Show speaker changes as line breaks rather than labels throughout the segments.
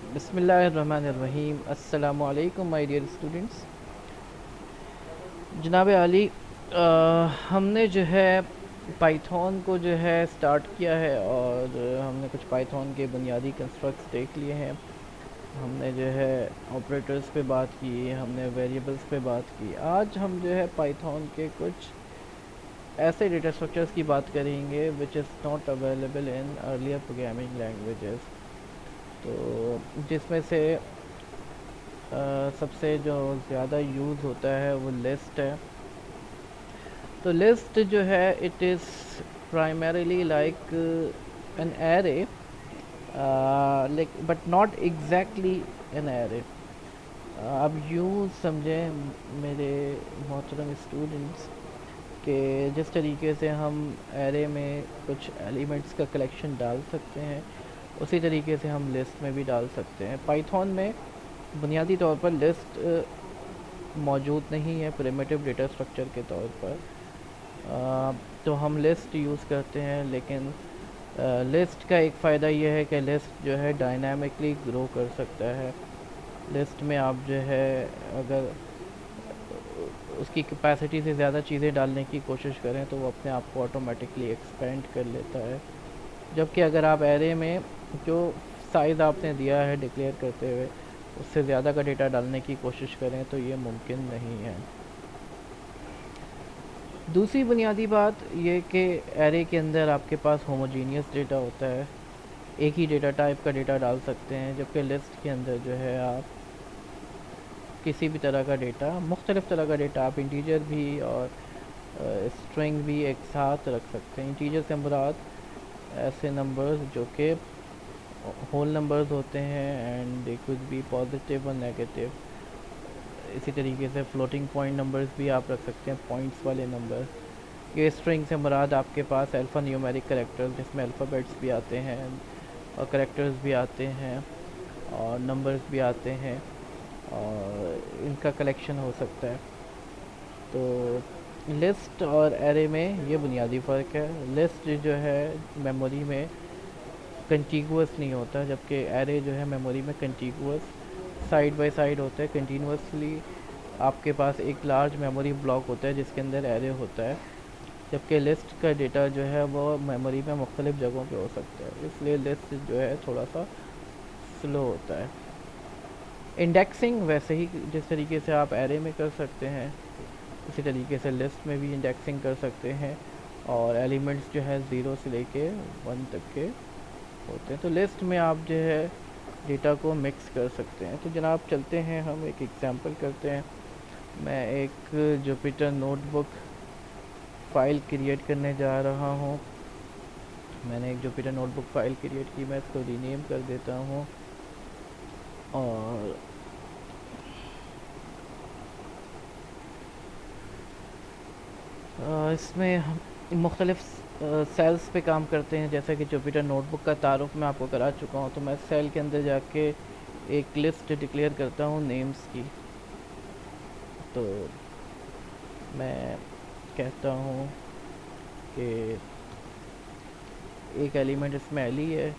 बिस्मिल्लाहिर्रहमानिर्रहीम। अस्सलामु अलैकुम माय डियर स्टूडेंट्स। जनाब आली, हमने जो है पाइथन को जो है स्टार्ट किया है और हमने कुछ पाइथन के बुनियादी कंस्ट्रक्ट्स देख लिए हैं। हमने जो है ऑपरेटर्स पे बात की, हमने वेरिएबल्स पे बात की। आज हम जो है पाइथन के कुछ ऐसे डेटा स्ट्रक्चर्स की बात करेंगे which is not available in earlier programming languages. तो जिसमें से सबसे जो ज़्यादा यूज़ होता है वो लिस्ट है। तो लिस्ट जो है it is primarily like an array, like but not exactly an array. अब यूँ समझें मेरे मोहतरम स्टूडेंट्स कि जिस तरीके से हम एरे में कुछ एलिमेंट्स का कलेक्शन डाल सकते हैं, उसी तरीके से हम लिस्ट में भी डाल सकते हैं। पाइथन में बुनियादी तौर पर लिस्ट मौजूद नहीं है प्रिमिटिव डेटा स्ट्रक्चर के तौर पर। तो हम लिस्ट यूज़ करते हैं, लेकिन लिस्ट का एक फ़ायदा ये है कि लिस्ट जो है डायनामिकली ग्रो कर सकता है। लिस्ट में आप जो है अगर उसकी कैपेसिटी से ज़्यादा चीज़ें डालने की कोशिश करें तो वो अपने आप को ऑटोमेटिकली एक्सपेंड कर लेता है। जबकि अगर आप एरे में जो साइज़ आपने दिया है डिक्लेयर करते हुए उससे ज़्यादा का डेटा डालने की कोशिश करें तो ये मुमकिन नहीं है। दूसरी बुनियादी बात ये कि एरे के अंदर आपके पास होमोजीनियस डेटा होता है, एक ही डेटा टाइप का डेटा डाल सकते हैं। जबकि लिस्ट के अंदर जो है आप किसी भी तरह का डेटा, मुख्तलिफ़ तरह का डेटा, आप इंटीजर भी और स्ट्रिंग भी एक साथ रख सकते हैं। इंटीजर से मुराद ऐसे नंबर्स जो कि होल नंबर्स होते हैं and they could be positive और नेगेटिव। इसी तरीके से फ्लोटिंग पॉइंट नंबर्स भी आप रख सकते हैं, पॉइंट्स वाले नंबर। ये स्ट्रिंग से मुराद आपके पास अल्फ़ा न्यूमेरिक करेक्टर्स जिसमें अल्फ़ाबेट्स भी आते हैं और करेक्टर्स भी आते हैं और नंबर्स भी आते हैं और इनका कलेक्शन हो सकता है। तो लिस्ट और एरे में ये बुनियादी फ़र्क है। लिस्ट जो है मेमोरी में कंटिगुअस नहीं होता, जबकि एरे जो है मेमोरी में कंटिगुअस साइड बाय साइड होता है। कंटिन्यूसली आपके पास एक लार्ज मेमोरी ब्लॉक होता है जिसके अंदर एरे होता है, जबकि लिस्ट का डेटा जो है वो मेमोरी में मुख्तलिफ़ जगहों पे हो सकता है। इसलिए लिस्ट जो है थोड़ा सा स्लो होता है। इंडेक्सिंग वैसे ही जिस तरीके से आप एरे में कर सकते हैं उसी तरीके से लिस्ट में भी इंडेक्सिंग कर सकते हैं और एलिमेंट्स जो है 0 से लेके 1 तक के होते हैं। तो लिस्ट में आप जो है डेटा को मिक्स कर सकते हैं। तो जनाब चलते हैं, हम एक एग्जांपल करते हैं। मैं एक जुपिटर नोटबुक फ़ाइल क्रिएट करने जा रहा हूँ। मैंने एक जुपिटर नोटबुक फ़ाइल क्रिएट की, मैं इसको रीनेम कर देता हूँ और इसमें हम मुख्तलिफ़ सेल्स पे काम करते हैं। जैसा कि जुपिटर नोटबुक का तारुफ मैं आपको करा चुका हूँ, तो मैं सेल के अंदर जाके एक लिस्ट डिक्लेयर करता हूँ नेम्स की। तो मैं कहता हूँ कि एक एलिमेंट इसमें एली है।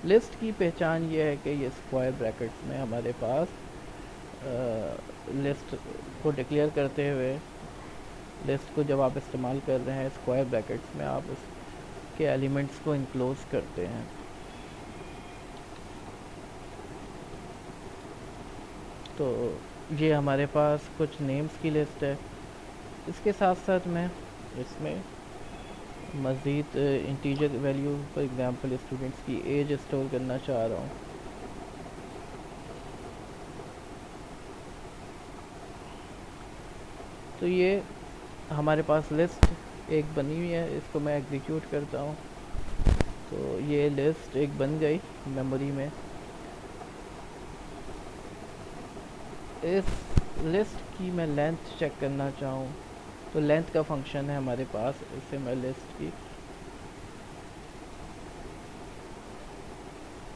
लिस्ट की पहचान ये है कि ये स्क्वायर ब्रैकेट्स में हमारे पास लिस्ट को डिक्लेयर करते हुए, लिस्ट को जब आप इस्तेमाल कर रहे हैं स्क्वायर ब्रैकेट्स में, आप उसके एलिमेंट्स को इनक्लोज करते हैं। तो ये हमारे पास कुछ नेम्स की लिस्ट है। इसके साथ साथ मैं इसमें मज़ीद integer value, for example students की एज स्टोर करना चाह रहा हूँ। तो ये हमारे पास लिस्ट एक बनी हुई है, इसको मैं एग्जीक्यूट करता हूँ। तो ये लिस्ट एक बन गई मेमोरी में। इस लिस्ट की मैं लेंथ चेक करना चाहूँ तो लेंथ का फंक्शन है हमारे पास। इससे मैं लिस्ट की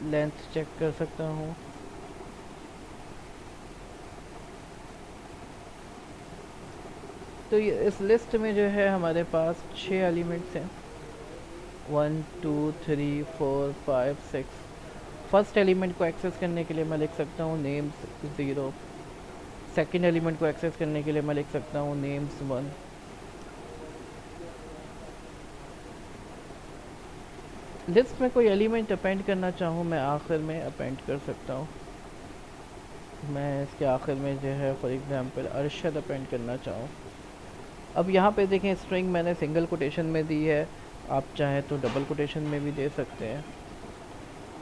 लेंथ चेक कर सकता हूँ। तो ये इस लिस्ट में जो है हमारे पास 6 एलिमेंट्स हैं, 1 2 3 4 5 6। फर्स्ट एलिमेंट को एक्सेस करने के लिए मैं लिख सकता हूँ नेम्स 0, सेकंड एलिमेंट को एक्सेस करने के लिए मैं लिख सकता हूँ नेम्स 1। लिस्ट में कोई एलिमेंट अपेंड करना चाहूँ मैं आखिर में अपेंड कर सकता हूँ। मैं इसके आखिर में जो है फॉर एग्जांपल अरशद अपेंड करना चाहूँ। अब यहाँ पे देखें स्ट्रिंग मैंने सिंगल कोटेशन में दी है, आप चाहें तो डबल कोटेशन में भी दे सकते हैं।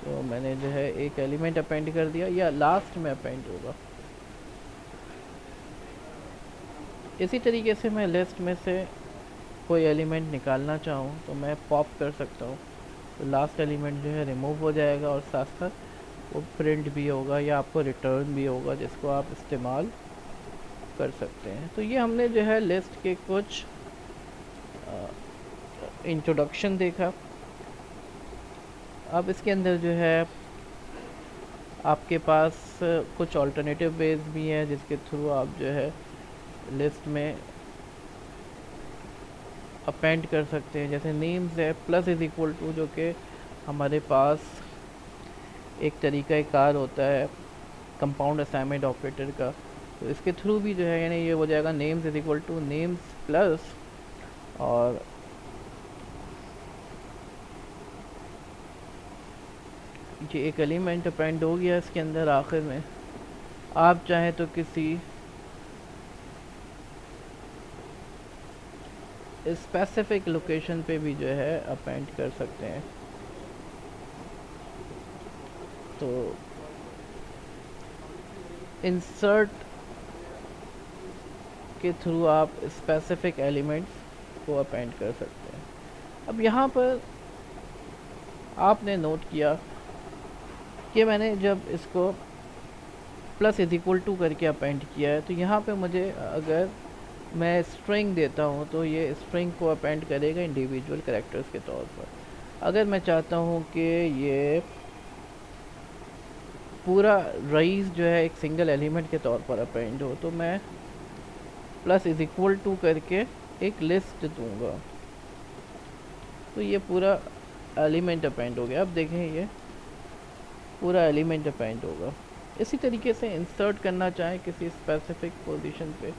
तो मैंने जो है एक एलिमेंट अपेंड कर दिया, या लास्ट में अपेंड होगा। इसी तरीके से मैं लिस्ट में से कोई एलिमेंट निकालना चाहूँ तो मैं पॉप कर सकता हूँ, तो लास्ट एलिमेंट जो है रिमूव हो जाएगा और साथ साथ वो प्रिंट भी होगा या आपको रिटर्न भी होगा, जिसको आप इस्तेमाल कर सकते हैं। तो ये हमने जो है लिस्ट के कुछ इंट्रोडक्शन देखा। अब इसके अंदर जो है आपके पास कुछ अल्टरनेटिव वेज भी हैं जिसके थ्रू आप जो है लिस्ट में अपेंड कर सकते हैं। जैसे नेम्स है प्लस इज इक्वल टू, जो कि हमारे पास एक तरीका कार होता है कंपाउंड असाइनमेंट ऑपरेटर का, तो इसके थ्रू भी जो है यानी ये हो जाएगा names is equal two names plus, और ये एक एलिमेंट अपेंड हो गया इसके अंदर। आखिर में आप चाहें तो किसी स्पेसिफिक लोकेशन पे भी जो है अपेंड कर सकते हैं। तो इंसर्ट के थ्रू आप स्पेसिफिक एलिमेंट्स को अपेंड कर सकते हैं। अब यहाँ पर आपने नोट किया कि मैंने जब इसको प्लस इज इक्वल टू करके अपेंड किया है, तो यहाँ पे मुझे अगर मैं स्ट्रिंग देता हूँ तो ये स्ट्रिंग को अपेंड करेगा इंडिविजुअल कैरेक्टर्स के तौर पर। अगर मैं चाहता हूँ कि ये पूरा रईस जो है एक सिंगल एलिमेंट के तौर पर अपेंड हो, तो मैं प्लस इज इक्वल टू करके एक लिस्ट दूंगा, तो ये पूरा एलिमेंट अपेंड हो गया। अब देखें ये पूरा एलिमेंट अपेंड होगा। इसी तरीके से इंसर्ट करना चाहें किसी स्पेसिफिक पोजीशन पे।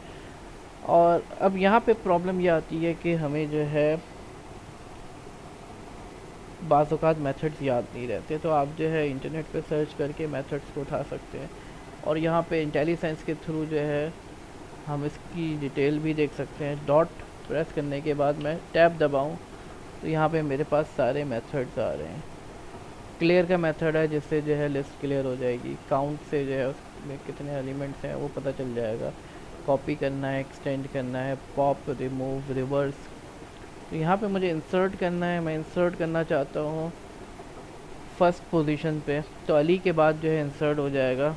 और अब यहाँ पे प्रॉब्लम ये आती है कि हमें जो है बाज़ औक़ात मेथड्स याद नहीं रहते, तो आप जो है इंटरनेट पे सर्च करके मेथड्स को उठा सकते हैं, और यहाँ पे इंटेलिसेंस के थ्रू जो है हम इसकी डिटेल भी देख सकते हैं। डॉट प्रेस करने के बाद मैं टैब दबाऊँ तो यहाँ पे मेरे पास सारे मेथड्स आ रहे हैं। क्लियर का मेथड है जिससे जो है लिस्ट क्लियर हो जाएगी। काउंट से जो है उसमें कितने एलिमेंट्स हैं वो पता चल जाएगा। कॉपी करना है, एक्सटेंड करना है, पॉप, रिमूव, रिवर्स। तो यहाँ पे मुझे इंसर्ट करना है, मैं इंसर्ट करना चाहता हूँ फर्स्ट पोजीशन पे, तो अली के बाद जो है इंसर्ट हो जाएगा।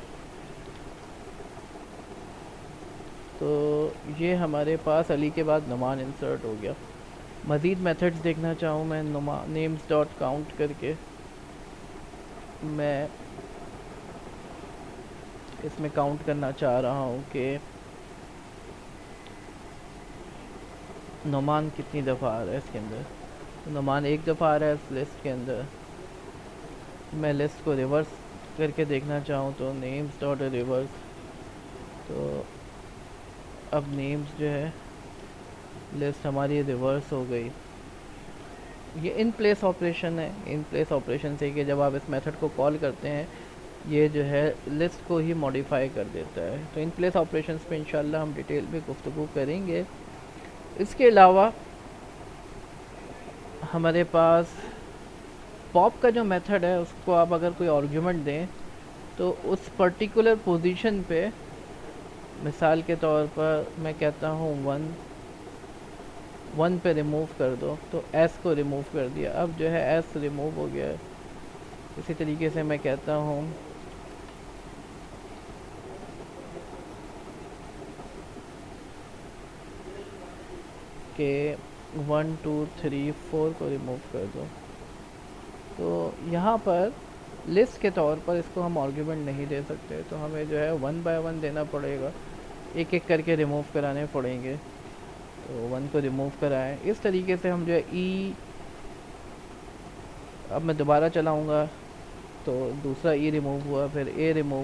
तो ये हमारे पास अली के बाद नुमान इंसर्ट हो गया। मज़ीद मेथड्स देखना चाहूँ मैं नेम्स डॉट काउंट करके मैं इसमें काउंट करना चाह रहा हूँ कि नुमान कितनी दफ़ा आ रहा है इसके अंदर। तो नुमान एक दफ़ा आ रहा है इस लिस्ट के अंदर। मैं लिस्ट को रिवर्स करके देखना चाहूँ तो नेम्स डॉट रिवर्स, तो अब नेम्स जो है लिस्ट हमारी रिवर्स हो गई। ये इन प्लेस ऑपरेशन है। इन प्लेस ऑपरेशन से कि जब आप इस मेथड को कॉल करते हैं ये जो है लिस्ट को ही मॉडिफाई कर देता है। तो इन प्लेस ऑपरेशंस पे इंशाल्लाह हम डिटेल में गुफ्तगू करेंगे। इसके अलावा हमारे पास पॉप का जो मेथड है उसको आप अगर कोई आर्गुमेंट दें तो उस पर्टिकुलर पोजीशन पे, मिसाल के तौर पर मैं कहता हूँ 1 पे रिमूव कर दो, तो एस को रिमूव कर दिया। अब जो है एस रिमूव हो गया है। इसी तरीके से मैं कहता हूँ कि 1 2 3 4 को रिमूव कर दो, तो यहाँ पर लिस्ट के तौर पर इसको हम आर्गुमेंट नहीं दे सकते, तो हमें जो है 1 बाय 1 देना पड़ेगा, एक एक करके रिमूव कराने पड़ेंगे। तो 1 को रिमूव कराएं। इस तरीके से हम जो है अब मैं दोबारा चलाऊँगा तो दूसरा ई रिमूव हुआ, फिर ए रिमूव